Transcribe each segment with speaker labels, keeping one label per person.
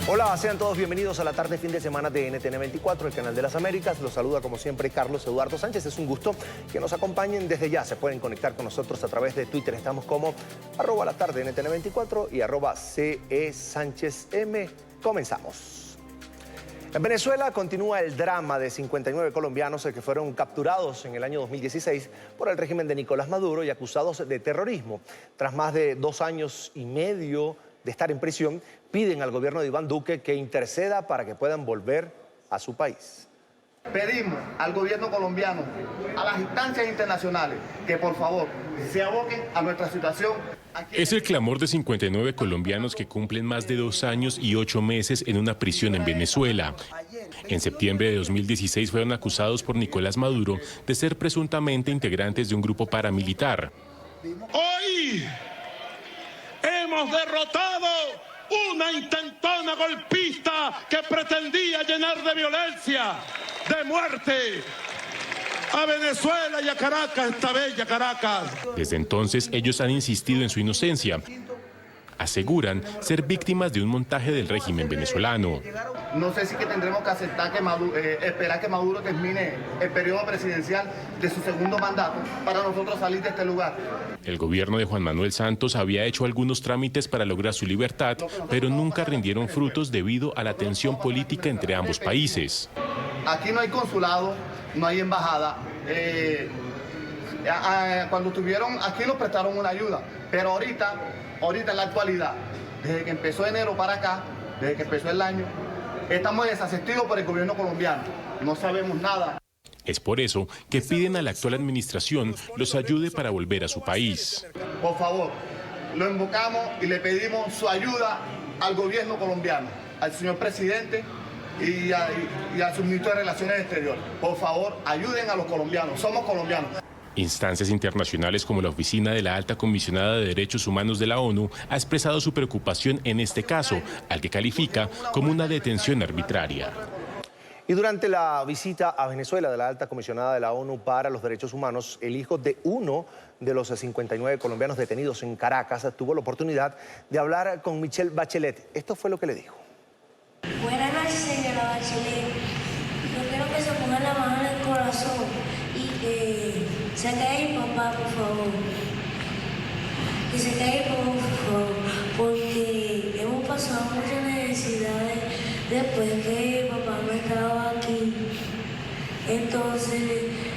Speaker 1: Hola, sean todos bienvenidos a la tarde fin de semana de NTN 24, el canal de las Américas. Los saluda como siempre Carlos Eduardo Sánchez. Es un gusto que nos acompañen desde ya. Se pueden conectar con nosotros a través de Twitter. Estamos como @latarde NTN 24 y @CE Sánchez M. Comenzamos. En Venezuela continúa el drama de 59 colombianos que fueron capturados en el año 2016 por el régimen de Nicolás Maduro y acusados de terrorismo. Tras más de 2 años y medio de estar en prisión, piden al gobierno de Iván Duque que interceda para que puedan volver a su país.
Speaker 2: Pedimos al gobierno colombiano, a las instancias internacionales, que por favor se aboquen a nuestra situación.
Speaker 3: Es el clamor de 59 colombianos que cumplen más de 2 años y 8 meses en una prisión en Venezuela. En septiembre de 2016 fueron acusados por Nicolás Maduro de ser presuntamente integrantes de un grupo paramilitar.
Speaker 4: Hoy hemos derrotado una intentona golpista que pretendía llenar de violencia, de muerte a Venezuela y a Caracas, esta bella Caracas.
Speaker 3: Desde entonces ellos han insistido en su inocencia. Aseguran ser víctimas de un montaje del régimen venezolano.
Speaker 2: No sé si que tendremos que aceptar que esperar que Maduro termine el periodo presidencial de su segundo mandato para nosotros salir de este lugar.
Speaker 3: El gobierno de Juan Manuel Santos había hecho algunos trámites para lograr su libertad, pero nunca rindieron frutos debido a la tensión política entre ambos países.
Speaker 2: Aquí no hay consulado, no hay embajada. Cuando estuvieron aquí nos prestaron una ayuda, pero ahorita en la actualidad, desde que empezó enero para acá, desde que empezó el año, estamos desasistidos por el gobierno colombiano. No sabemos nada.
Speaker 3: Es por eso que piden a la actual administración los ayude para volver a su país.
Speaker 2: Por favor, lo invocamos y le pedimos su ayuda al gobierno colombiano, al señor presidente y al subministro de Relaciones Exteriores. Por favor, ayuden a los colombianos, somos colombianos.
Speaker 3: Instancias internacionales como la Oficina de la Alta Comisionada de Derechos Humanos de la ONU ha expresado su preocupación en este caso, al que califica como una detención arbitraria.
Speaker 1: Y durante la visita a Venezuela de la Alta Comisionada de la ONU para los Derechos Humanos, el hijo de uno de los 59 colombianos detenidos en Caracas tuvo la oportunidad de hablar con Michelle Bachelet. Esto fue lo que le dijo.
Speaker 5: Buenas noches, señora Bachelet. Yo quiero que se ponga la mano en el corazón y que se caiga mi papá, por favor. Que se caiga mi papá, por favor. Porque hemos pasado muchas necesidades después que papá no estaba aquí. Entonces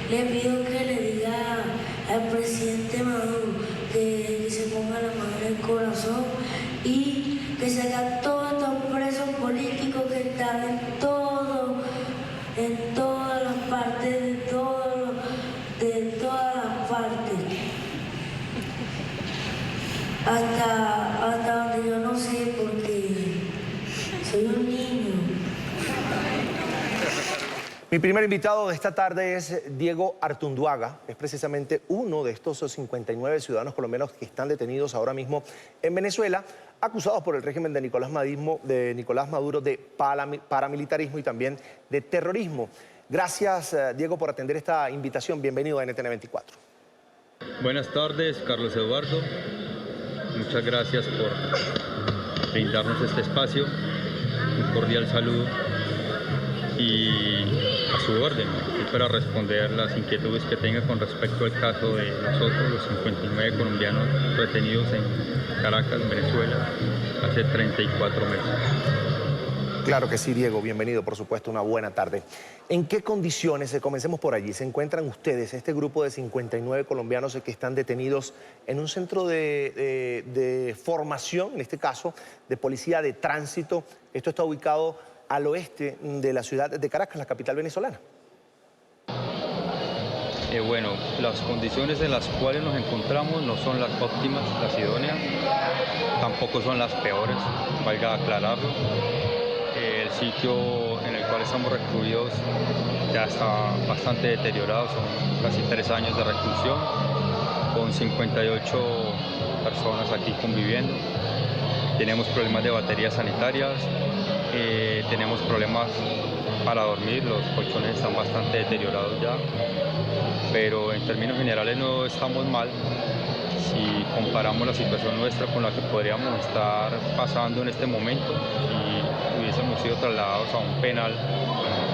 Speaker 5: le pido que le diga al presidente Maduro que se ponga la mano en el corazón y que se haga todos estos presos políticos que están en todas las partes, de todas las partes. Hasta donde yo no sé, porque soy un niño.
Speaker 1: Mi primer invitado de esta tarde es Diego Artunduaga. Es precisamente uno de estos 59 ciudadanos colombianos que están detenidos ahora mismo en Venezuela, acusados por el régimen de Nicolás Maduro de paramilitarismo y también de terrorismo. Gracias, Diego, por atender esta invitación. Bienvenido a NTN 24.
Speaker 6: Buenas tardes, Carlos Eduardo. Muchas gracias por brindarnos este espacio. Un cordial saludo y a su orden, y para responder las inquietudes que tenga con respecto al caso de nosotros, los 59 colombianos retenidos en Caracas, Venezuela, hace 34 meses.
Speaker 1: Claro que sí, Diego. Bienvenido, por supuesto. Una buena tarde. ¿En qué condiciones, comencemos por allí, se encuentran ustedes, este grupo de 59 colombianos que están detenidos en un centro de formación, en este caso, de policía de tránsito? Esto está ubicado al oeste de la ciudad de Caracas, la capital venezolana.
Speaker 6: Bueno, las condiciones en las cuales nos encontramos no son las óptimas, las idóneas, tampoco son las peores, valga aclararlo. El sitio en el cual estamos recluidos ya está bastante deteriorado, son casi 3 años de reclusión, con 58 personas aquí conviviendo. Tenemos problemas de baterías sanitarias, tenemos problemas para dormir, los colchones están bastante deteriorados ya, pero en términos generales no estamos mal si comparamos la situación nuestra con la que podríamos estar pasando en este momento si hemos sido trasladados a un penal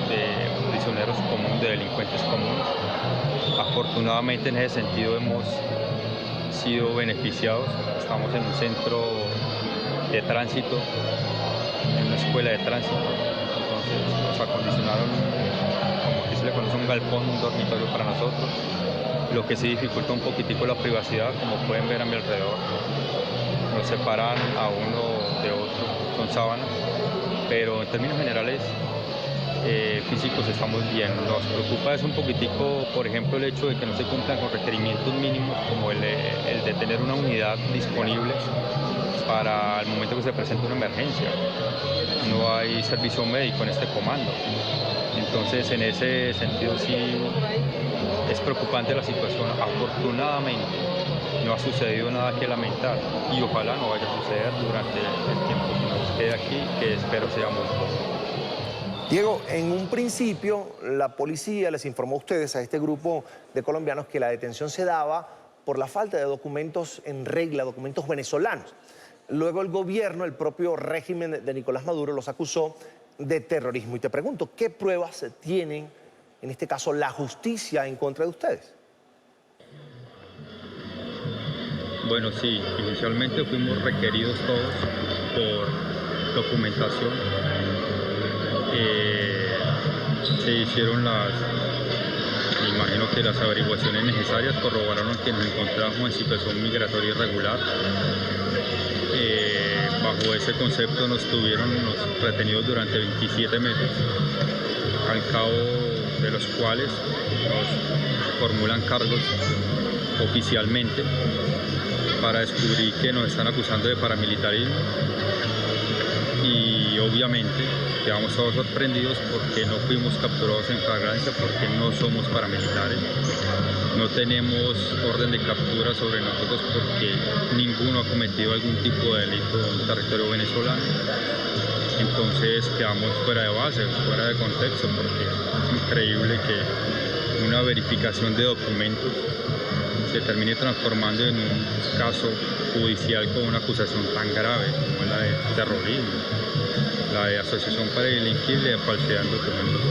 Speaker 6: de prisioneros comunes, de delincuentes comunes. Afortunadamente en ese sentido hemos sido beneficiados. Estamos en un centro de tránsito, en una escuela de tránsito. Entonces nos acondicionaron, como aquí se le conoce, un galpón, un dormitorio para nosotros, lo que sí dificulta un poquitico la privacidad, como pueden ver a mi alrededor. Nos separan a uno de otro con sábanas, pero en términos generales físicos estamos bien. Nos preocupa es un poquitico, por ejemplo, el hecho de que no se cumplan con requerimientos mínimos como el de tener una unidad disponible para el momento que se presenta una emergencia. No hay servicio médico en este comando. Entonces, en ese sentido sí es preocupante la situación. Afortunadamente no ha sucedido nada que lamentar y ojalá no vaya a suceder durante el tiempo que nos quede aquí, que espero sea muy poco.
Speaker 1: Diego, en un principio la policía les informó a ustedes, a este grupo de colombianos, que la detención se daba por la falta de documentos en regla, documentos venezolanos. Luego el gobierno, el propio régimen de Nicolás Maduro, los acusó de terrorismo. Y te pregunto, ¿qué pruebas tienen, en este caso, la justicia en contra de ustedes?
Speaker 6: Bueno, sí, inicialmente fuimos requeridos todos por documentación. Se hicieron me imagino que las averiguaciones necesarias corroboraron que nos encontramos en situación migratoria irregular. Bajo ese concepto nos tuvieron retenidos durante 27 meses, al cabo de los cuales nos formulan cargos oficialmente para descubrir que nos están acusando de paramilitarismo. Y obviamente quedamos todos sorprendidos porque no fuimos capturados en flagrancia, porque no somos paramilitares. No tenemos orden de captura sobre nosotros porque ninguno ha cometido algún tipo de delito en el territorio venezolano. Entonces quedamos fuera de base, fuera de contexto, porque es increíble que una verificación de documentos se termine transformando en un caso judicial con una acusación tan grave como la de terrorismo, la de asociación para delinquir y de falsedad en documentos.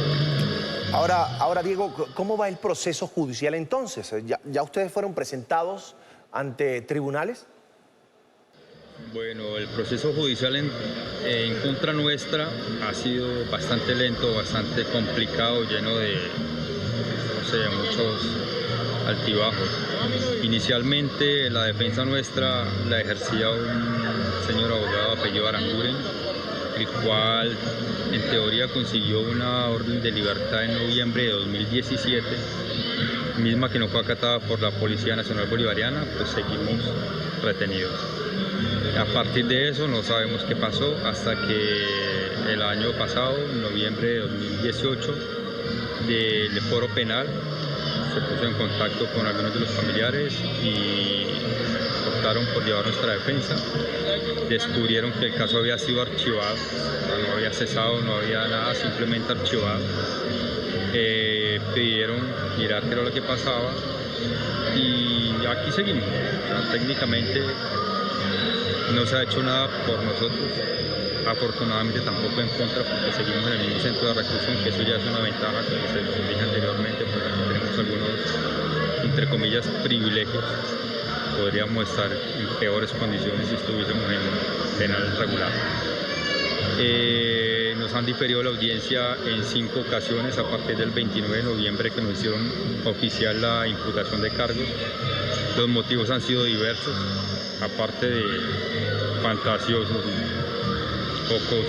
Speaker 1: Ahora, Diego, ¿cómo va el proceso judicial entonces? ¿Ya ustedes fueron presentados ante tribunales?
Speaker 6: Bueno, el proceso judicial en contra nuestra ha sido bastante lento, bastante complicado, lleno de, no sé, muchos altibajos. Inicialmente la defensa nuestra la ejercía un señor abogado apellido Aranguren, el cual en teoría consiguió una orden de libertad en noviembre de 2017, misma que no fue acatada por la Policía Nacional Bolivariana, pues seguimos retenidos. A partir de eso no sabemos qué pasó hasta que el año pasado, en noviembre de 2018, del Foro Penal se puso en contacto con algunos de los familiares y optaron por llevar nuestra defensa. Descubrieron que el caso había sido archivado, no había cesado, no había nada, simplemente archivado. Pidieron mirar qué era lo que pasaba y aquí seguimos. O sea, técnicamente no se ha hecho nada por nosotros, afortunadamente tampoco en contra, porque seguimos en el mismo centro de reclusión, que eso ya es una ventaja, como se les dije anteriormente, porque aquí tenemos algunos, entre comillas, privilegios. Podríamos estar en peores condiciones si estuviésemos en un penal regular. Nos han diferido la audiencia en 5 ocasiones a partir del 29 de noviembre, que nos hicieron oficial la imputación de cargos. Los motivos han sido diversos, aparte de fantasiosos y pocos,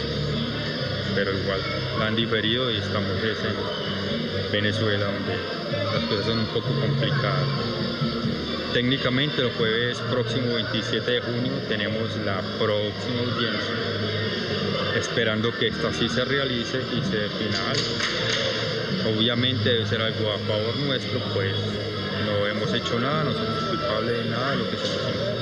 Speaker 6: pero igual la han diferido y estamos en Venezuela, donde las cosas son un poco complicadas. Técnicamente el jueves próximo 27 de junio tenemos la próxima audiencia, esperando que esta sí se realice y se defina algo. Obviamente debe ser algo a favor nuestro, pues no hemos hecho nada, no somos culpables de nada de lo que se nos hizo.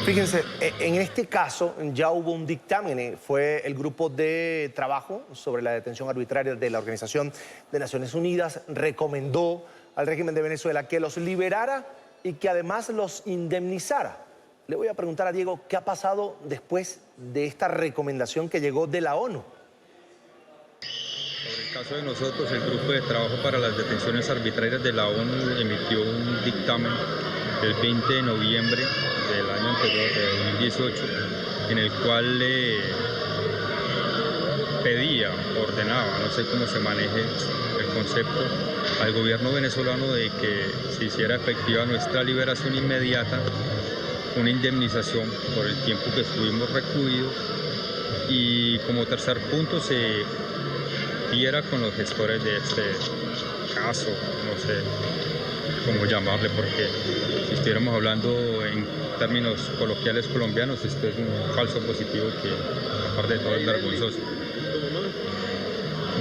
Speaker 1: Fíjense, en este caso ya hubo un dictamen, fue el grupo de trabajo sobre la detención arbitraria de la Organización de Naciones Unidas, recomendó al régimen de Venezuela que los liberara y que además los indemnizara Le voy a preguntar a Diego, ¿qué ha pasado después de esta recomendación que llegó de la ONU?
Speaker 6: Sobre el caso de nosotros, el Grupo de Trabajo para las Detenciones Arbitrarias de la ONU emitió un dictamen el 20 de noviembre del año anterior, de 2018, en el cual le pedía, ordenaba, no sé cómo se maneje el concepto, al gobierno venezolano de que se hiciera efectiva nuestra liberación inmediata, una indemnización por el tiempo que estuvimos recluidos, y como tercer punto se viera con los gestores de este caso, no sé cómo llamarle, porque si estuviéramos hablando en términos coloquiales colombianos, esto es un falso positivo que aparte de todo es vergonzoso.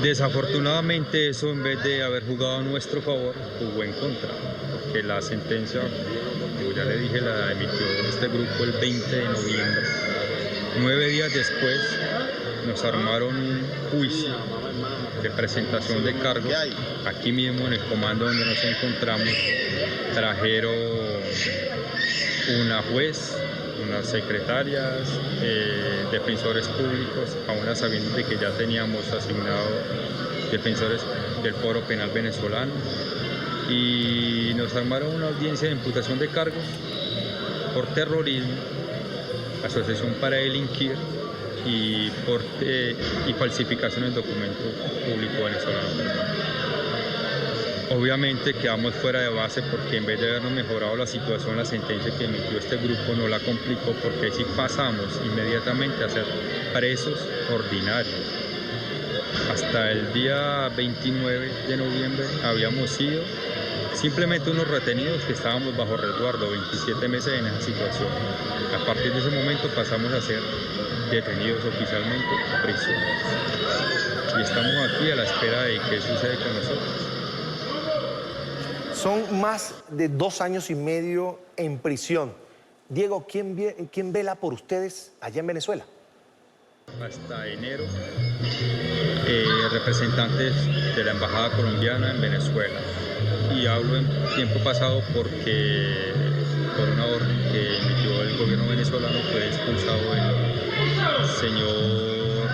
Speaker 6: Desafortunadamente eso, en vez de haber jugado a nuestro favor, jugó en contra, porque la sentencia, como ya le dije, la emitió este grupo el 20 de noviembre. 9 días después nos armaron un juicio de presentación de cargos aquí mismo en el comando donde nos encontramos. Trajeron una juez, unas secretarias, defensores públicos, aún a sabiendas de que ya teníamos asignado defensores del Foro Penal venezolano, y nos armaron una audiencia de imputación de cargos por terrorismo, asociación para delinquir y falsificación del documento público venezolano. Obviamente quedamos fuera de base porque en vez de habernos mejorado la situación, la sentencia que emitió este grupo no la complicó, porque ahí sí pasamos inmediatamente a ser presos ordinarios. Hasta el día 29 de noviembre habíamos sido simplemente unos retenidos que estábamos bajo resguardo 27 meses en esa situación. A partir de ese momento pasamos a ser detenidos oficialmente, prisioneros. Y estamos aquí a la espera de qué sucede con nosotros.
Speaker 1: Son más de 2 años y medio en prisión. Diego, ¿quién vela por ustedes allá en Venezuela?
Speaker 6: Hasta enero, representantes de la Embajada colombiana en Venezuela. Y hablo en tiempo pasado porque por una orden que emitió el gobierno venezolano fue expulsado el señor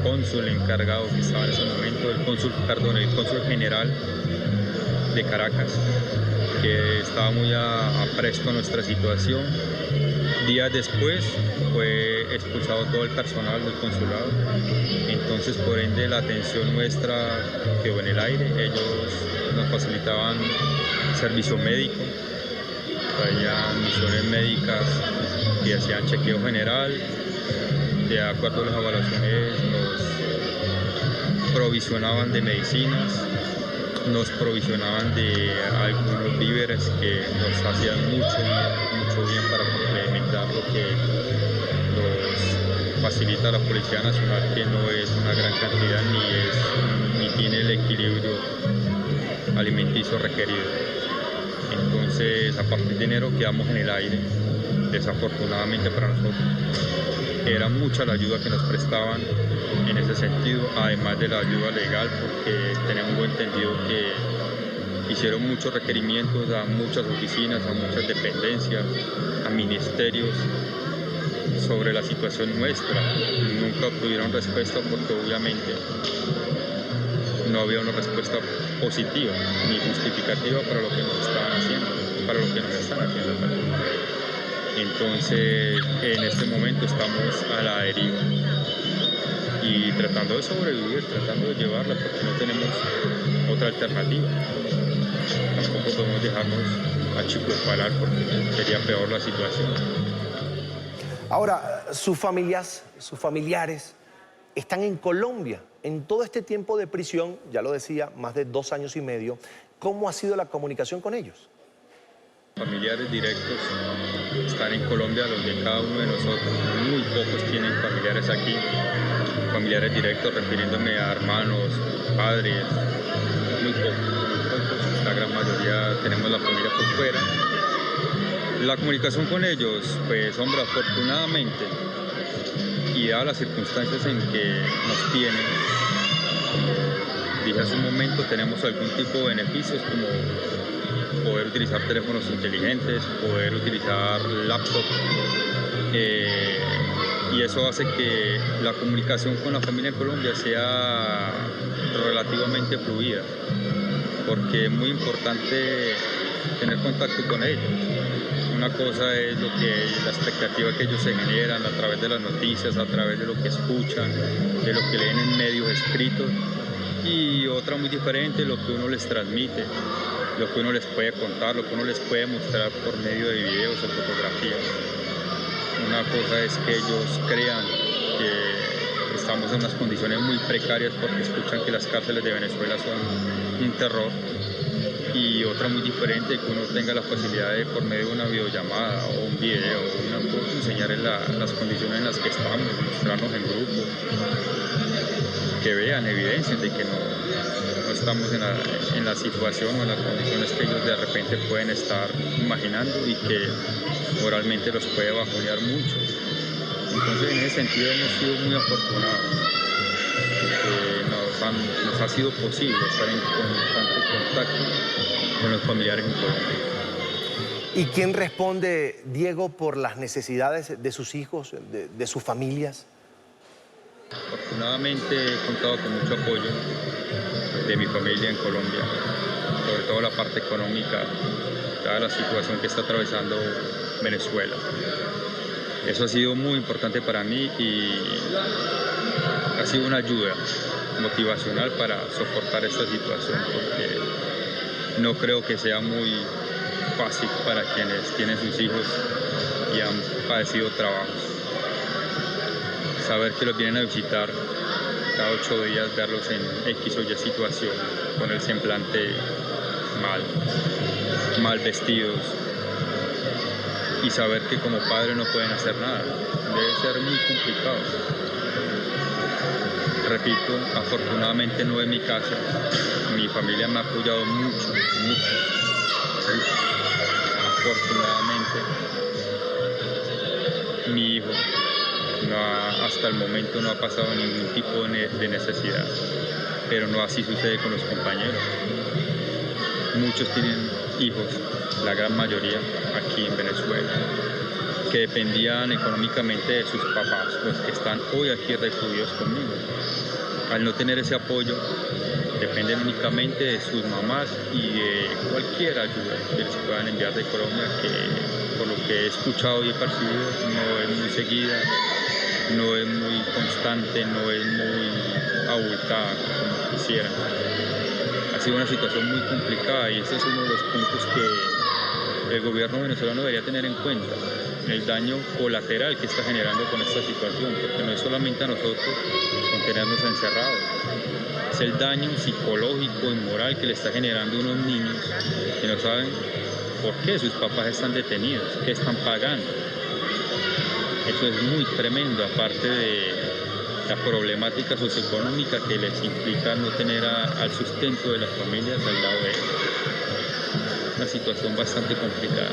Speaker 6: cónsul encargado que estaba en ese momento, el cónsul general de Caracas, que estaba muy apresto a nuestra situación. Días después fue expulsado todo el personal del consulado, entonces por ende la atención nuestra quedó en el aire. Ellos nos facilitaban servicio médico, traían misiones médicas y hacían chequeo general. De acuerdo a las evaluaciones nos provisionaban de medicinas, nos provisionaban de algunos víveres que nos hacían mucho bien para complementar lo que nos facilita la Policía Nacional, que no es una gran cantidad ni tiene el equilibrio alimenticio requerido. Entonces, a partir de enero quedamos en el aire, desafortunadamente para nosotros. Era mucha la ayuda que nos prestaban en ese sentido, además de la ayuda legal, porque tenemos entendido que hicieron muchos requerimientos a muchas oficinas, a muchas dependencias, a ministerios sobre la situación nuestra. Nunca obtuvieron respuesta porque obviamente no había una respuesta positiva ni justificativa para lo que nos estaban haciendo, para lo que nos están haciendo. Entonces, en este momento estamos a la deriva y tratando de sobrevivir, tratando de llevarla, porque no tenemos otra alternativa. Tampoco podemos dejarnos achicopalar porque sería peor la situación.
Speaker 1: Ahora, sus familiares están en Colombia. En todo este tiempo de prisión, ya lo decía, más de 2 años y medio, ¿cómo ha sido la comunicación con ellos?
Speaker 6: Familiares directos están en Colombia, los de cada uno de nosotros. Muy pocos tienen familiares aquí. Familiares directos, refiriéndome a hermanos, padres, muy pocos. La gran mayoría tenemos la familia por fuera. La comunicación con ellos, pues hombre, afortunadamente, y dadas las circunstancias en que nos tienen, como dije hace un momento, tenemos algún tipo de beneficios como poder utilizar teléfonos inteligentes, poder utilizar laptop. Y eso hace que la comunicación con la familia en Colombia sea relativamente fluida, porque es muy importante tener contacto con ellos. Una cosa es la expectativa que ellos se generan a través de las noticias, a través de lo que escuchan, de lo que leen en medios escritos, y otra muy diferente, lo que uno les transmite, lo que uno les puede contar, lo que uno les puede mostrar por medio de videos o fotografías. Una cosa es que ellos crean que estamos en unas condiciones muy precarias porque escuchan que las cárceles de Venezuela son un terror, y otra muy diferente, que uno tenga la facilidad de, por medio de una videollamada o un video, enseñarles las condiciones en las que estamos, mostrarnos en grupo, que vean evidencias de que no estamos en la situación o en las condiciones que ellos de repente pueden estar imaginando y que moralmente los puede bajonear mucho. Entonces, en ese sentido hemos sido muy afortunados. Nos ha sido posible estar en constante contacto con los familiares en Colombia.
Speaker 1: ¿Y quién responde, Diego, por las necesidades de sus hijos, de sus familias?
Speaker 6: Afortunadamente he contado con mucho apoyo de mi familia en Colombia, sobre todo la parte económica, dada la situación que está atravesando Venezuela. Eso ha sido muy importante para mí y ha sido una ayuda motivacional para soportar esta situación, porque no creo que sea muy fácil para quienes tienen sus hijos y han padecido trabajos. Saber que los vienen a visitar cada 8 días, verlos en X o Y situación, con el semblante mal vestidos, y saber que como padres no pueden hacer nada, debe ser muy complicado. Repito, afortunadamente no es mi casa, mi familia me ha apoyado mucho. Afortunadamente, mi hijo hasta el momento no ha pasado ningún tipo de necesidad, pero no así sucede con los compañeros. Muchos tienen hijos, la gran mayoría aquí en Venezuela, que dependían económicamente de sus papás, los que están hoy aquí recluidos conmigo. Al no tener ese apoyo, dependen únicamente de sus mamás y de cualquier ayuda que les puedan enviar de Colombia, que por lo que he escuchado y he percibido no es muy seguida, no es muy constante, no es muy abultada como quisieran. Ha sido una situación muy complicada y ese es uno de los puntos que el gobierno venezolano debería tener en cuenta, el daño colateral que está generando con esta situación, porque no es solamente a nosotros con tenernos encerrados, es el daño psicológico y moral que le está generando a unos niños que no saben por qué sus papás están detenidos, qué están pagando. Eso es muy tremendo, aparte de la problemática socioeconómica que les implica no tener al sustento de las familias al lado de ellos. Una situación bastante complicada.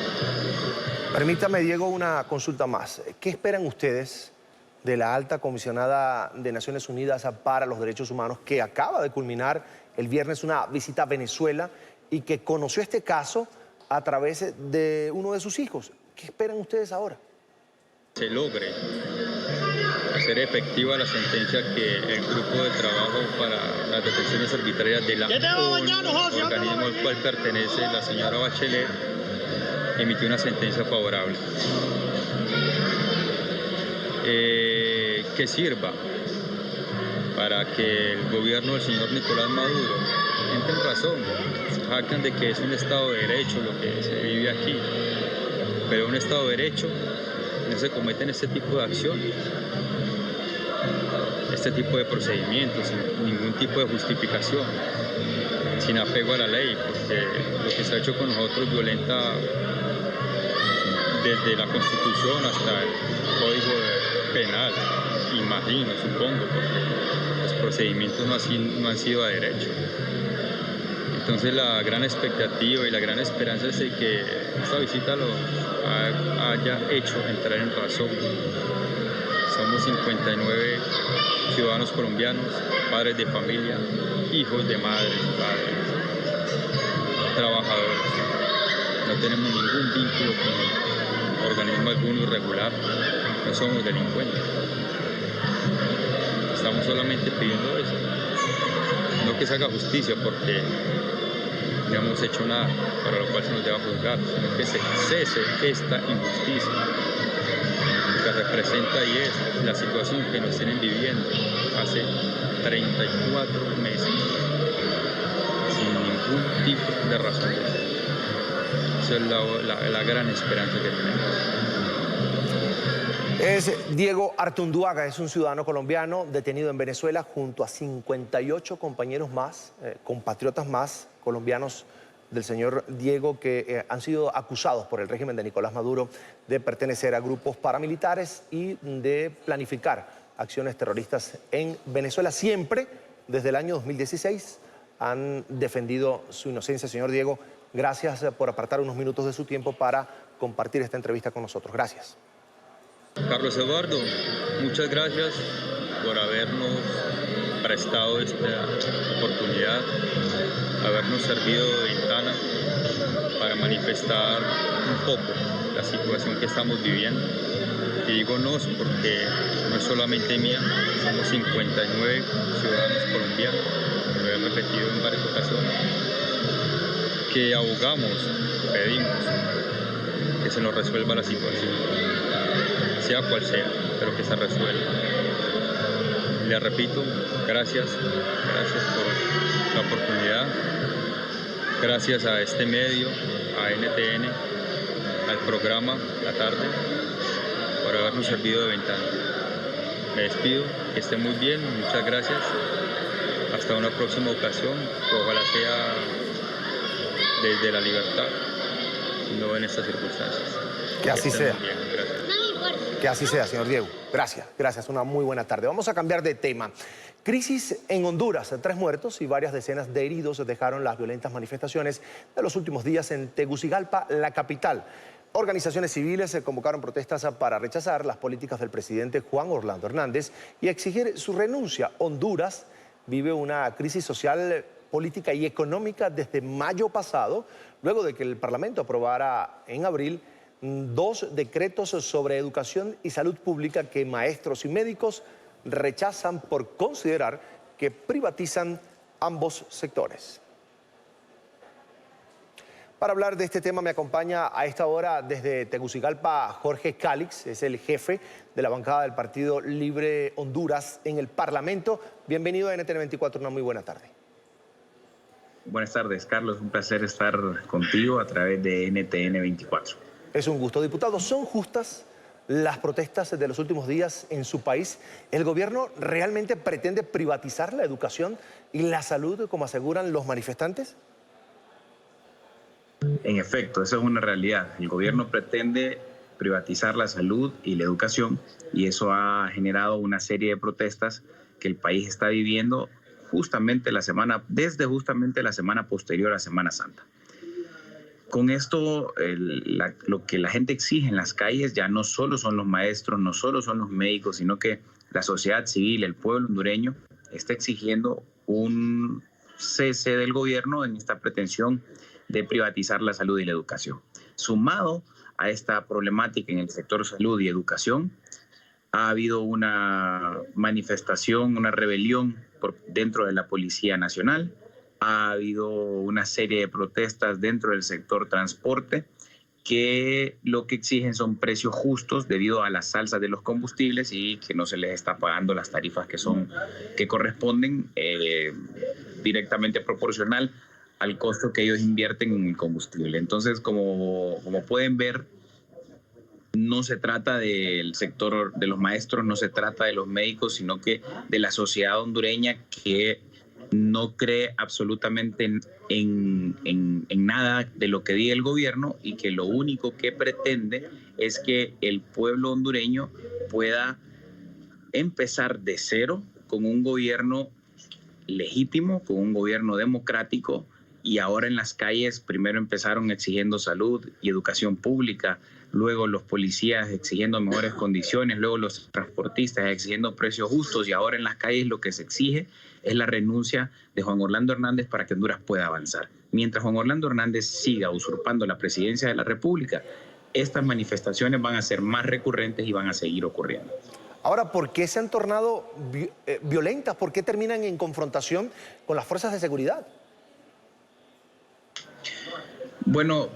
Speaker 1: Permítame, Diego, una consulta más. ¿Qué esperan ustedes de la alta comisionada de Naciones Unidas para los Derechos Humanos, que acaba de culminar el viernes una visita a Venezuela y que conoció este caso a través de uno de sus hijos? ¿Qué esperan ustedes ahora?
Speaker 6: Se logre hacer efectiva la sentencia que el grupo de trabajo para las detenciones arbitrarias de la ONU, organismo al cual pertenece la señora Bachelet, emitió una sentencia favorable. Que sirva para que el gobierno del señor Nicolás Maduro entre en razón, jactan de que es un Estado de Derecho lo que se vive aquí, pero un Estado de Derecho no se cometen este tipo de acciones, este tipo de procedimientos, sin ningún tipo de justificación, sin apego a la ley, porque lo que se ha hecho con nosotros violenta desde la Constitución hasta el Código Penal, imagino, supongo, porque los procedimientos no han sido a derecho. Entonces la gran expectativa y la gran esperanza es de que esta visita lo haya hecho entrar en razón. Somos 59 ciudadanos colombianos, padres de familia, hijos de madres y padres. trabajadores. No tenemos ningún vínculo con organismo alguno irregular, no somos delincuentes. Estamos solamente pidiendo eso, no que se haga justicia porque no hemos hecho nada para lo cual se nos deba juzgar, sino que se cese esta injusticia. Lo que representa y es la situación que nos tienen viviendo hace 34 meses, sin ningún tipo de razón. Esa es la gran esperanza que tenemos.
Speaker 1: Es Diego Artunduaga, es un ciudadano colombiano detenido en Venezuela junto a 58 compañeros más, compatriotas más colombianos del señor Diego que han sido acusados por el régimen de Nicolás Maduro de pertenecer a grupos paramilitares y de planificar acciones terroristas en Venezuela. Siempre, desde el año 2016, han defendido su inocencia. Señor Diego, gracias por apartar unos minutos de su tiempo para compartir esta entrevista con nosotros. Gracias.
Speaker 6: Carlos Eduardo, muchas gracias por habernos prestado esta oportunidad, habernos servido de ventana para manifestar un poco la situación que estamos viviendo. Y digo nos porque no es solamente mía, somos 59 ciudadanos colombianos, lo he repetido en varias ocasiones, que abogamos, pedimos que se nos resuelva la situación, sea cual sea, pero que se resuelva. Le repito, gracias por la oportunidad, gracias a este medio, a NTN, al programa La Tarde, por habernos servido de ventana. Me despido, que esté muy bien, muchas gracias, hasta una próxima ocasión, que ojalá sea desde la libertad, no en estas circunstancias.
Speaker 1: Que así sea.
Speaker 6: Bien, gracias.
Speaker 1: Que así sea, señor Diego. Gracias. Una muy buena tarde. Vamos a cambiar de tema. Crisis en Honduras. 3 muertos y varias decenas de heridos dejaron las violentas manifestaciones de los últimos días en Tegucigalpa, la capital. Organizaciones civiles convocaron protestas para rechazar las políticas del presidente Juan Orlando Hernández y exigir su renuncia. Honduras vive una crisis social, política y económica desde mayo pasado, luego de que el Parlamento aprobara en abril 2 decretos sobre educación y salud pública que maestros y médicos rechazan por considerar que privatizan ambos sectores. Para hablar de este tema me acompaña a esta hora desde Tegucigalpa Jorge Calix, es el jefe de la bancada del Partido Libre Honduras en el Parlamento. Bienvenido a NTN 24, una muy buena tarde.
Speaker 7: Buenas tardes, Carlos, un placer estar contigo a través de NTN 24.
Speaker 1: Es un gusto. Diputado, ¿son justas las protestas de los últimos días en su país? ¿El gobierno realmente pretende privatizar la educación y la salud, como aseguran los manifestantes?
Speaker 7: En efecto, esa es una realidad. El gobierno pretende privatizar la salud y la educación y eso ha generado una serie de protestas que el país está viviendo desde justamente la semana posterior a Semana Santa. Con esto, lo que la gente exige en las calles ya no solo son los maestros, no solo son los médicos, sino que la sociedad civil, el pueblo hondureño, está exigiendo un cese del gobierno en esta pretensión de privatizar la salud y la educación. Sumado a esta problemática en el sector salud y educación, ha habido una manifestación, una rebelión dentro de la Policía Nacional. Ha habido una serie de protestas dentro del sector transporte que lo que exigen son precios justos debido a las alzas de los combustibles y que no se les está pagando las tarifas que corresponden directamente proporcional al costo que ellos invierten en el combustible. Entonces, como pueden ver, no se trata del sector de los maestros, no se trata de los médicos, sino que de la sociedad hondureña que no cree absolutamente en nada de lo que diga el gobierno y que lo único que pretende es que el pueblo hondureño pueda empezar de cero con un gobierno legítimo, con un gobierno democrático. Y ahora en las calles primero empezaron exigiendo salud y educación pública, luego los policías exigiendo mejores condiciones, luego los transportistas exigiendo precios justos y ahora en las calles lo que se exige es la renuncia de Juan Orlando Hernández para que Honduras pueda avanzar. mientras Juan Orlando Hernández siga usurpando la presidencia de la República, estas manifestaciones van a ser más recurrentes y van a seguir ocurriendo.
Speaker 1: Ahora, ¿por qué se han tornado violentas? ¿Por qué terminan en confrontación con las fuerzas de seguridad?
Speaker 7: Bueno,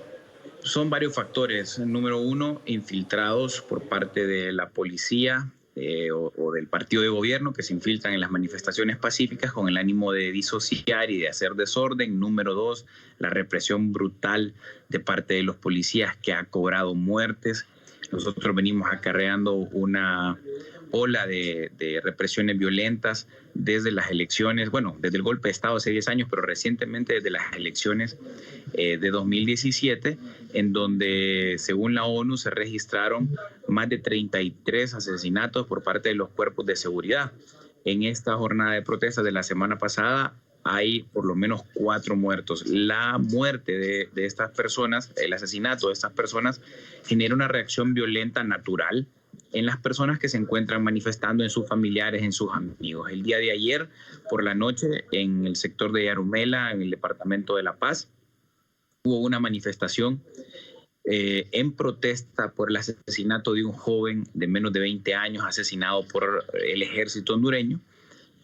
Speaker 7: son varios factores. Número uno, infiltrados por parte de la policía o del partido de gobierno que se infiltran en las manifestaciones pacíficas con el ánimo de disociar y de hacer desorden. Número dos, la represión brutal de parte de los policías que ha cobrado muertes. Nosotros venimos acarreando una ola de represiones violentas desde las elecciones, bueno, desde el golpe de Estado hace 10 años, pero recientemente desde las elecciones de 2017, en donde, según la ONU, se registraron más de 33 asesinatos por parte de los cuerpos de seguridad. En esta jornada de protestas de la semana pasada hay por lo menos 4 muertos. La muerte de estas personas, el asesinato de estas personas, genera una reacción violenta natural en las personas que se encuentran manifestando, en sus familiares, en sus amigos. El día de ayer, por la noche, en el sector de Yarumela, en el departamento de La Paz, hubo una manifestación en protesta por el asesinato de un joven de menos de 20 años asesinado por el ejército hondureño.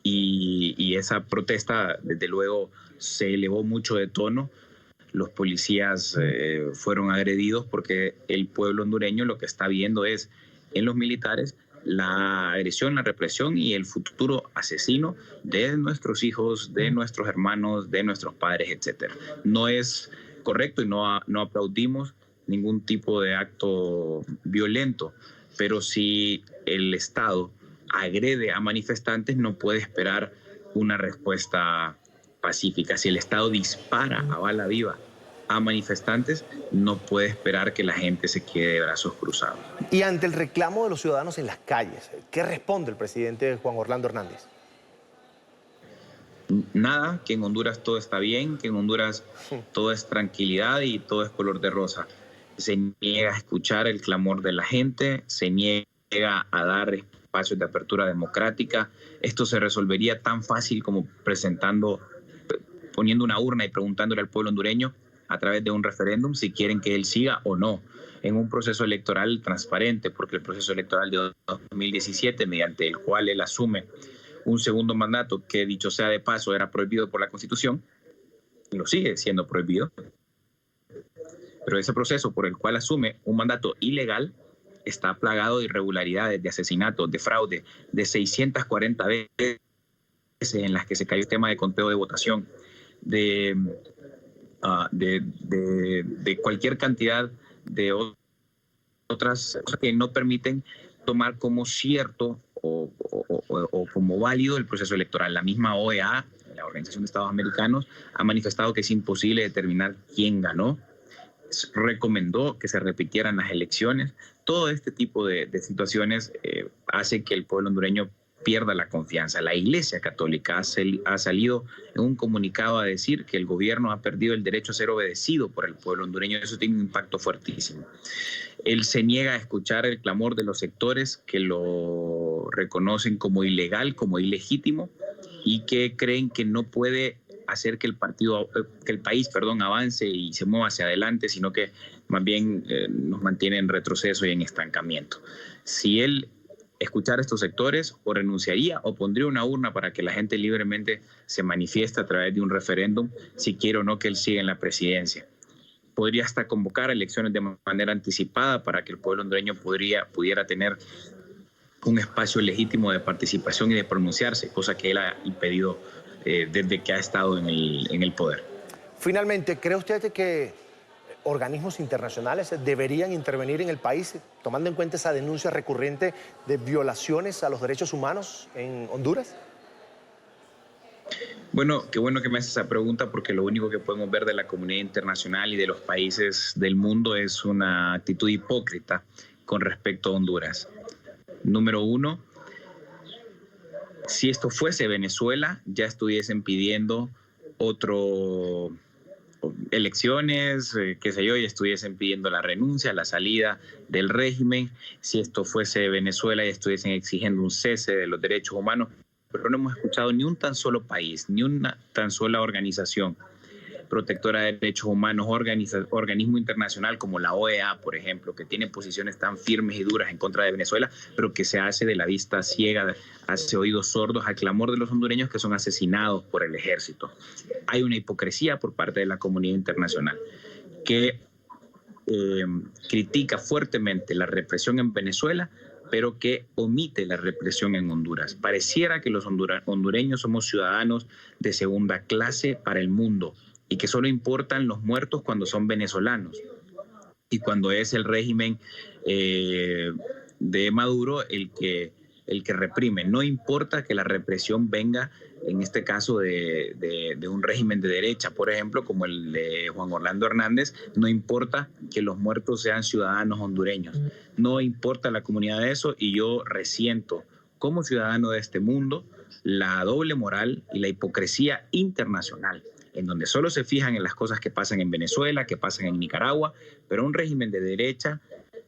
Speaker 7: Y esa protesta, desde luego, se elevó mucho de tono. Los policías fueron agredidos porque el pueblo hondureño lo que está viendo es en los militares la agresión, la represión y el futuro asesino de nuestros hijos, de nuestros hermanos, de nuestros padres, etc. No es correcto y no aplaudimos ningún tipo de acto violento, pero si el Estado agrede a manifestantes, no puede esperar una respuesta pacífica. Si el Estado dispara a bala viva a manifestantes, no puede esperar que la gente se quede de brazos cruzados.
Speaker 1: Y ante el reclamo de los ciudadanos en las calles, ¿qué responde el presidente Juan Orlando Hernández?
Speaker 7: Nada, que en Honduras todo está bien, que en Honduras todo es tranquilidad y todo es color de rosa. Se niega a escuchar el clamor de la gente, se niega a dar espacios de apertura democrática. Esto se resolvería tan fácil como poniendo una urna y preguntándole al pueblo hondureño a través de un referéndum si quieren que él siga o no en un proceso electoral transparente, porque el proceso electoral de 2017, mediante el cual él asume un segundo mandato que, dicho sea de paso, era prohibido por la Constitución, lo sigue siendo prohibido, pero ese proceso por el cual asume un mandato ilegal está plagado de irregularidades, de asesinatos, de fraude, de 640 veces en las que se cayó el tema de conteo de votación, de cualquier cantidad de otras cosas que no permiten tomar como cierto o como válido el proceso electoral. La misma OEA, la Organización de Estados Americanos, ha manifestado que es imposible determinar quién ganó, recomendó que se repitieran las elecciones. Todo este tipo de situaciones hace que el pueblo hondureño pierda la confianza. La Iglesia Católica ha salido en un comunicado a decir que el gobierno ha perdido el derecho a ser obedecido por el pueblo hondureño. Eso tiene un impacto fuertísimo. Él se niega a escuchar el clamor de los sectores que lo reconocen como ilegal, como ilegítimo, y que creen que no puede hacer que el país avance y se mueva hacia adelante, sino que más bien nos mantiene en retroceso y en estancamiento. Si él escuchar a estos sectores, o renunciaría o pondría una urna para que la gente libremente se manifieste a través de un referéndum si quiere o no que él siga en la presidencia. Podría hasta convocar elecciones de manera anticipada para que el pueblo hondureño pudiera tener un espacio legítimo de participación y de pronunciarse, cosa que él ha impedido desde que ha estado en el poder.
Speaker 1: Finalmente, ¿cree usted que organismos internacionales deberían intervenir en el país, tomando en cuenta esa denuncia recurrente de violaciones a los derechos humanos en Honduras?
Speaker 7: Bueno, qué bueno que me haces esa pregunta, porque lo único que podemos ver de la comunidad internacional y de los países del mundo es una actitud hipócrita con respecto a Honduras. Número uno, si esto fuese Venezuela, ya estuviesen pidiendo elecciones, qué sé yo, y estuviesen pidiendo la renuncia, la salida del régimen. Si esto fuese Venezuela, ya estuviesen exigiendo un cese de los derechos humanos, pero no hemos escuchado ni un tan solo país, ni una tan sola organización protectora de derechos humanos, organismo internacional como la OEA, por ejemplo, que tiene posiciones tan firmes y duras en contra de Venezuela, pero que se hace de la vista ciega, hace oídos sordos al clamor de los hondureños que son asesinados por el ejército. Hay una hipocresía por parte de la comunidad internacional que critica fuertemente la represión en Venezuela, pero que omite la represión en Honduras. Pareciera que los hondureños somos ciudadanos de segunda clase para el mundo y que solo importan los muertos cuando son venezolanos y cuando es el régimen de Maduro el que reprime. No importa que la represión venga, en este caso, de un régimen de derecha, por ejemplo, como el de Juan Orlando Hernández. No importa que los muertos sean ciudadanos hondureños. No importa la comunidad de eso, y yo resiento, como ciudadano de este mundo, la doble moral y la hipocresía internacional, en donde solo se fijan en las cosas que pasan en Venezuela, que pasan en Nicaragua, pero un régimen de derecha,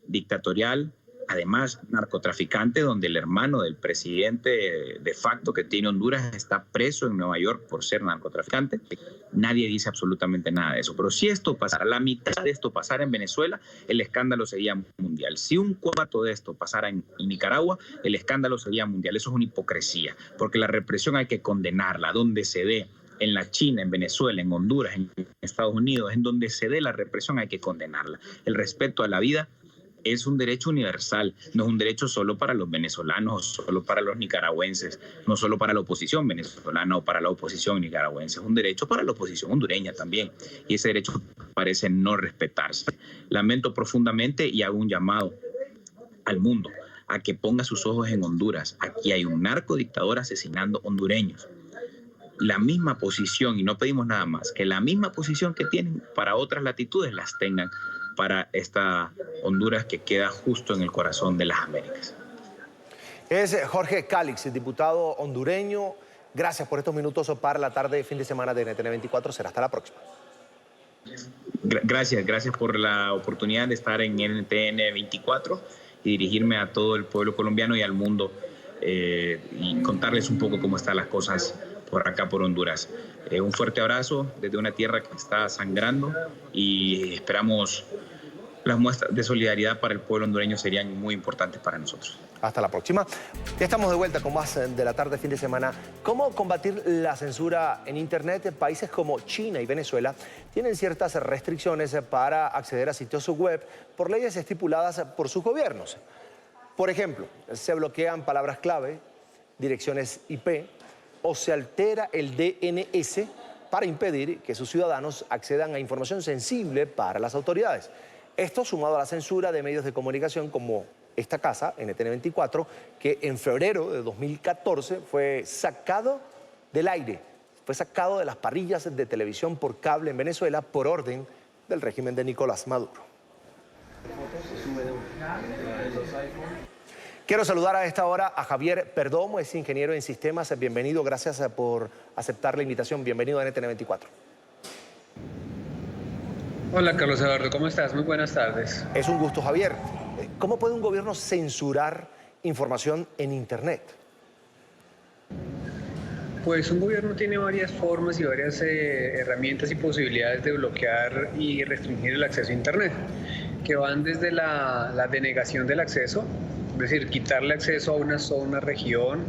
Speaker 7: dictatorial, además narcotraficante, donde el hermano del presidente de facto que tiene Honduras está preso en Nueva York por ser narcotraficante. Nadie dice absolutamente nada de eso. Pero si esto pasara, la mitad de esto pasara en Venezuela, el escándalo sería mundial. Si un cuarto de esto pasara en Nicaragua, el escándalo sería mundial. Eso es una hipocresía, porque la represión hay que condenarla, donde se dé. En la China, en Venezuela, en Honduras, en Estados Unidos, en donde se dé la represión hay que condenarla. El respeto a la vida es un derecho universal, no es un derecho solo para los venezolanos o solo para los nicaragüenses, no solo para la oposición venezolana o para la oposición nicaragüense, es un derecho para la oposición hondureña también, y ese derecho parece no respetarse. Lamento profundamente y hago un llamado al mundo a que ponga sus ojos en Honduras. Aquí hay un narcodictador asesinando hondureños. La misma posición, y no pedimos nada más, que la misma posición que tienen para otras latitudes las tengan para esta Honduras que queda justo en el corazón de las Américas.
Speaker 1: Es Jorge Calix, diputado hondureño. Gracias por estos minutos para la tarde de fin de semana de NTN 24. Será hasta la próxima.
Speaker 7: Gracias por la oportunidad de estar en NTN 24 y dirigirme a todo el pueblo colombiano y al mundo y contarles un poco cómo están las cosas por acá, por Honduras. Un fuerte abrazo desde una tierra que está sangrando y esperamos las muestras de solidaridad para el pueblo hondureño serían muy importantes para nosotros.
Speaker 1: Hasta la próxima. Ya estamos de vuelta con más de la tarde, fin de semana. ¿Cómo combatir la censura en Internet? Países como China y Venezuela tienen ciertas restricciones para acceder a sitios web por leyes estipuladas por sus gobiernos. Por ejemplo, se bloquean palabras clave, direcciones IP, o se altera el DNS para impedir que sus ciudadanos accedan a información sensible para las autoridades. Esto sumado a la censura de medios de comunicación como esta casa, NTN 24, que en febrero de 2014 fue sacado del aire, fue sacado de las parrillas de televisión por cable en Venezuela por orden del régimen de Nicolás Maduro. Quiero saludar a esta hora a Javier Perdomo, es ingeniero en sistemas. Bienvenido, gracias por aceptar la invitación. Bienvenido a NTN 24.
Speaker 8: Hola, Carlos Eduardo, ¿cómo estás? Muy buenas tardes.
Speaker 1: Es un gusto, Javier. ¿Cómo puede un gobierno censurar información en Internet?
Speaker 8: Pues un gobierno tiene varias formas y varias herramientas y posibilidades de bloquear y restringir el acceso a Internet, que van desde la denegación del acceso, es decir, quitarle acceso a una zona, región,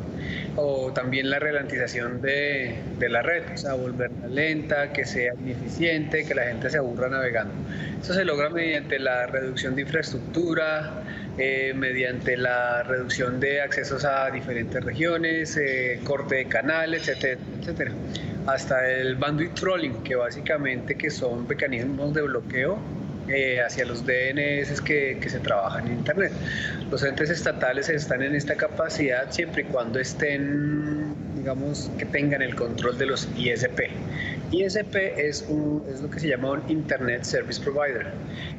Speaker 8: o también la ralentización de la red, o sea, volverla lenta, que sea ineficiente, que la gente se aburra navegando. Eso se logra mediante la reducción de infraestructura, mediante la reducción de accesos a diferentes regiones, corte de canales, etcétera, etcétera. Hasta el bandwidth trolling, que básicamente que son mecanismos de bloqueo hacia los DNS que se trabajan en Internet. Los entes estatales están en esta capacidad siempre y cuando estén, digamos, que tengan el control de los ISP. ISP es lo que se llama un Internet Service Provider.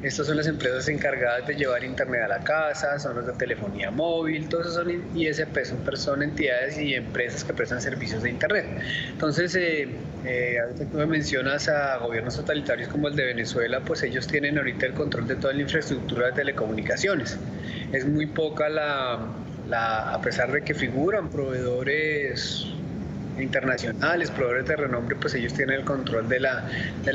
Speaker 8: Estas son las empresas encargadas de llevar Internet a la casa, son las de telefonía móvil, todos esos son ISP, son entidades y empresas que prestan servicios de Internet. Entonces, ahorita tú me mencionas a gobiernos totalitarios como el de Venezuela, pues ellos tienen ahorita el control de toda la infraestructura de telecomunicaciones. Es muy poca a pesar de que figuran proveedores internacionales, proveedores de renombre, pues ellos tienen el control de la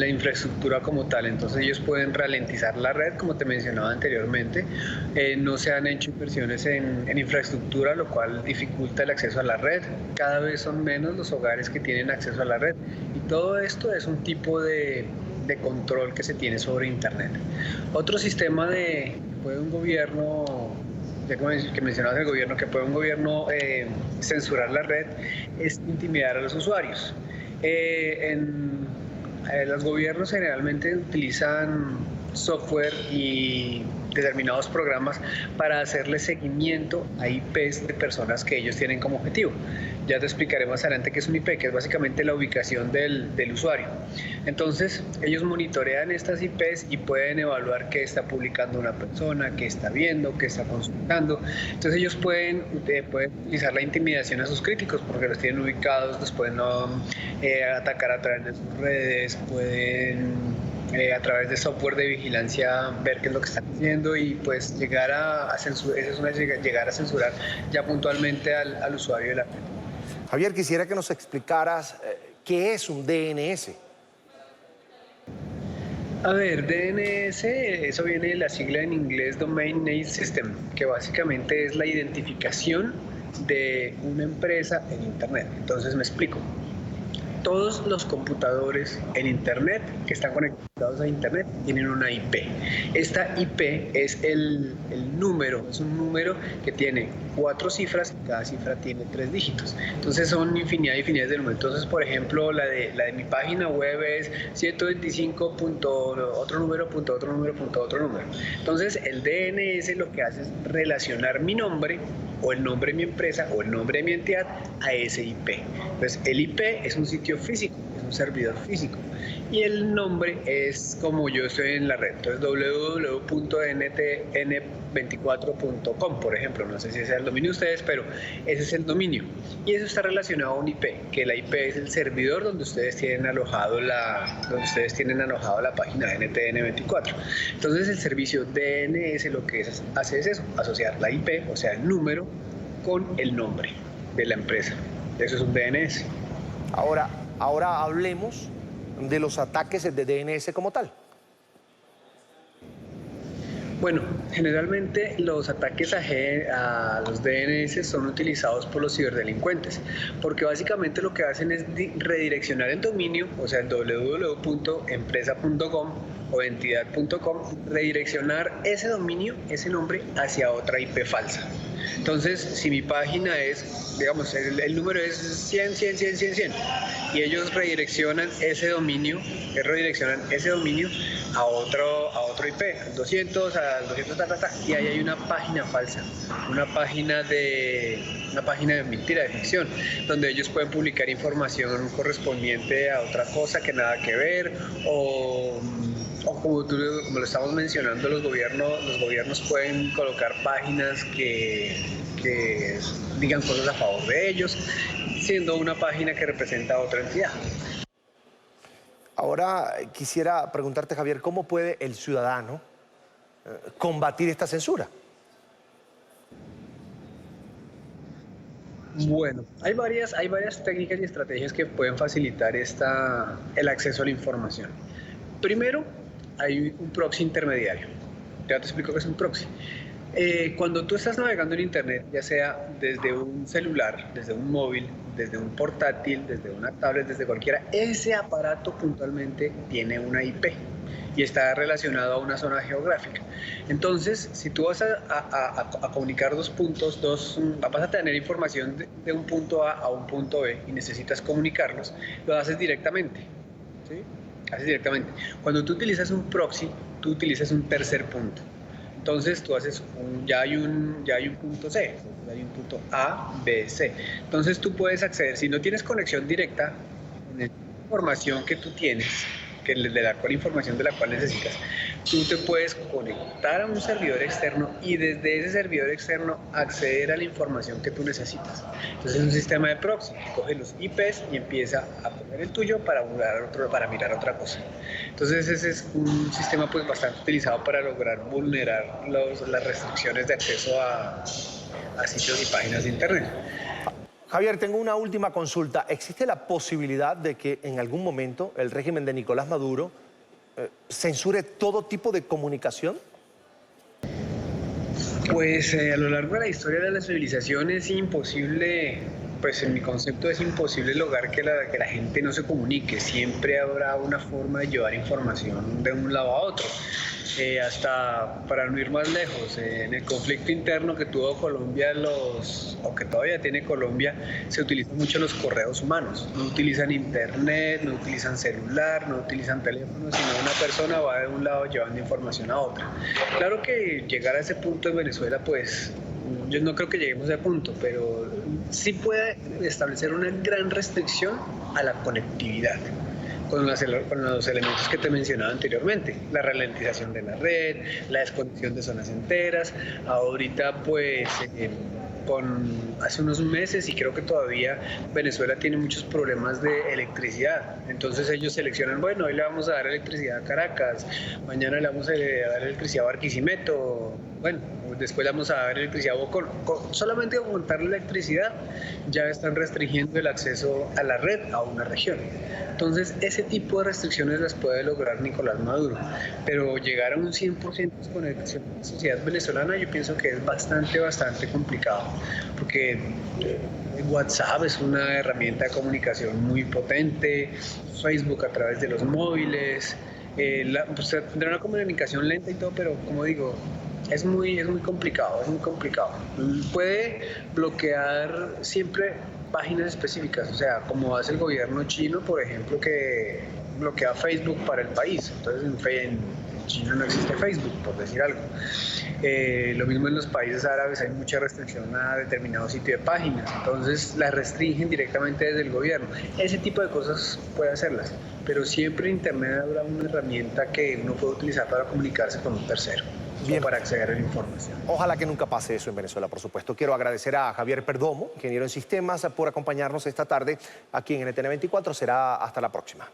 Speaker 8: infraestructura como tal, entonces ellos pueden ralentizar la red, como te mencionaba anteriormente. No se han hecho inversiones en infraestructura, lo cual dificulta el acceso a la red. Cada vez son menos los hogares que tienen acceso a la red, y todo esto es un tipo de control que se tiene sobre Internet. Otro sistema que puede un gobierno, ya que mencionabas el gobierno, que puede un gobierno censurar la red, es intimidar a los usuarios. Los gobiernos generalmente utilizan software y determinados programas para hacerle seguimiento a IPs de personas que ellos tienen como objetivo. Ya te explicaré más adelante qué es un IP, que es básicamente la ubicación del usuario. Entonces, ellos monitorean estas IPs y pueden evaluar qué está publicando una persona, qué está viendo, qué está consultando. Entonces, ellos pueden utilizar la intimidación a sus críticos porque los tienen ubicados, los pueden atacar a través de sus redes, pueden a través de software de vigilancia ver qué es lo que están haciendo y pues llegar a censurar ya puntualmente al usuario de la red.
Speaker 1: Javier, quisiera que nos explicaras qué es un DNS.
Speaker 8: A ver, DNS, eso viene de la sigla en inglés Domain Name System, que básicamente es la identificación de una empresa en Internet. Entonces me explico. Todos los computadores en Internet que están conectados a Internet tienen una IP. Esta IP es el número, es un número que tiene 4 cifras, cada cifra tiene 3 dígitos. Entonces son infinidad de números. Entonces, por ejemplo, la de mi página web es 125. Otro número. Entonces, el DNS lo que hace es relacionar mi nombre o el nombre de mi empresa o el nombre de mi entidad a ese IP. Entonces, el IP es un sitio físico, es un servidor físico, y el nombre es como yo estoy en la red. Entonces, www.ntn24.com, por ejemplo, no sé si ese es el dominio de ustedes, pero ese es el dominio, y eso está relacionado a un IP, que la IP es el servidor donde ustedes tienen alojado la página de NTN24. Entonces, el servicio DNS lo que hace es eso, asociar la IP, o sea, el número, con el nombre de la empresa. Eso es un DNS.
Speaker 1: Ahora hablemos de los ataques de DNS como tal.
Speaker 8: Bueno, generalmente los ataques a los DNS son utilizados por los ciberdelincuentes, porque básicamente lo que hacen es redireccionar el dominio, o sea, el www.empresa.com o entidad.com, redireccionar ese dominio, ese nombre, hacia otra IP falsa. Entonces, si mi página es, digamos, el número es 100, y ellos redireccionan ese dominio a otro IP, al 200, y ahí hay una página falsa, una página de mentira, de ficción, donde ellos pueden publicar información correspondiente a otra cosa que nada que ver, o como lo estamos mencionando, los gobiernos pueden colocar páginas que digan cosas a favor de ellos, siendo una página que representa a otra entidad.
Speaker 1: Ahora quisiera preguntarte, Javier, ¿cómo puede el ciudadano combatir esta censura?
Speaker 8: Bueno, hay varias técnicas y estrategias que pueden facilitar el acceso a la información. Primero, hay un proxy intermediario. Ya te explico qué es un proxy. Cuando tú estás navegando en Internet, ya sea desde un celular, desde un móvil, desde un portátil, desde una tablet, desde cualquiera, ese aparato puntualmente tiene una IP y está relacionado a una zona geográfica. Entonces, si tú vas a comunicar dos puntos, vas a tener información de un punto A a un punto B y necesitas comunicarlos, lo haces directamente, ¿sí? Cuando tú utilizas un proxy, tú utilizas un tercer punto. Entonces tú haces ya hay un punto C, hay un punto A, B, C. Entonces tú puedes acceder, si no tienes conexión directa con la información que tú tienes, información de la cual necesitas, tú te puedes conectar a un servidor externo y desde ese servidor externo acceder a la información que tú necesitas. Entonces es un sistema de proxy, coge los IPs y empieza a poner el tuyo para mirar otra cosa. Entonces ese es un sistema pues bastante utilizado para lograr vulnerar las restricciones de acceso a sitios y páginas de Internet.
Speaker 1: Javier, tengo una última consulta. ¿Existe la posibilidad de que en algún momento el régimen de Nicolás Maduro censure todo tipo de comunicación?
Speaker 8: Pues a lo largo de la historia de la civilización es imposible, pues en mi concepto es imposible lograr que la gente no se comunique. Siempre habrá una forma de llevar información de un lado a otro. Hasta para no ir más lejos, en el conflicto interno que tuvo Colombia, o que todavía tiene Colombia, se utilizan mucho los correos humanos. No utilizan internet, no utilizan celular, no utilizan teléfono, sino una persona va de un lado llevando información a otra. Claro que llegar a ese punto en Venezuela, pues yo no creo que lleguemos a ese punto, pero sí puede establecer una gran restricción a la conectividad. Con los elementos que te mencionaba anteriormente, la ralentización de la red, la desconexión de zonas enteras. Ahorita pues hace unos meses, y creo que todavía Venezuela tiene muchos problemas de electricidad, entonces ellos seleccionan, bueno, hoy le vamos a dar electricidad a Caracas, mañana le vamos a dar electricidad a Barquisimeto, bueno, después le vamos a dar electricidad a Bocón. Solamente con montar la electricidad ya están restringiendo el acceso a la red a una región. Entonces, ese tipo de restricciones las puede lograr Nicolás Maduro, pero llegar a un 100% de desconexión de la sociedad venezolana yo pienso que es bastante complicado, porque WhatsApp es una herramienta de comunicación muy potente, Facebook a través de los móviles, pues, tendrá una comunicación lenta y todo, pero como digo, es muy complicado, Puede bloquear siempre páginas específicas, o sea, como hace el gobierno chino, por ejemplo, que bloquea Facebook para el país. Entonces en China no existe Facebook, por decir algo. Lo mismo en los países árabes, hay mucha restricción a determinado sitio de páginas, entonces las restringen directamente desde el gobierno. Ese tipo de cosas puede hacerlas, pero siempre en Internet habrá una herramienta que uno puede utilizar para comunicarse con un tercero. Bien. Para acceder a la información.
Speaker 1: Ojalá que nunca pase eso en Venezuela, por supuesto. Quiero agradecer a Javier Perdomo, ingeniero en sistemas, por acompañarnos esta tarde aquí en NTN 24. Será hasta la próxima.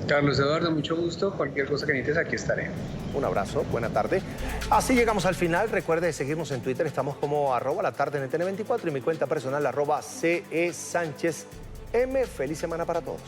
Speaker 8: Carlos Eduardo, mucho gusto. Cualquier cosa que necesites, aquí estaré.
Speaker 1: Un abrazo, buena tarde. Así llegamos al final. Recuerde seguirnos en Twitter. Estamos como @latarde_NTN 24 y mi cuenta personal @CESánchezM. Feliz semana para todos.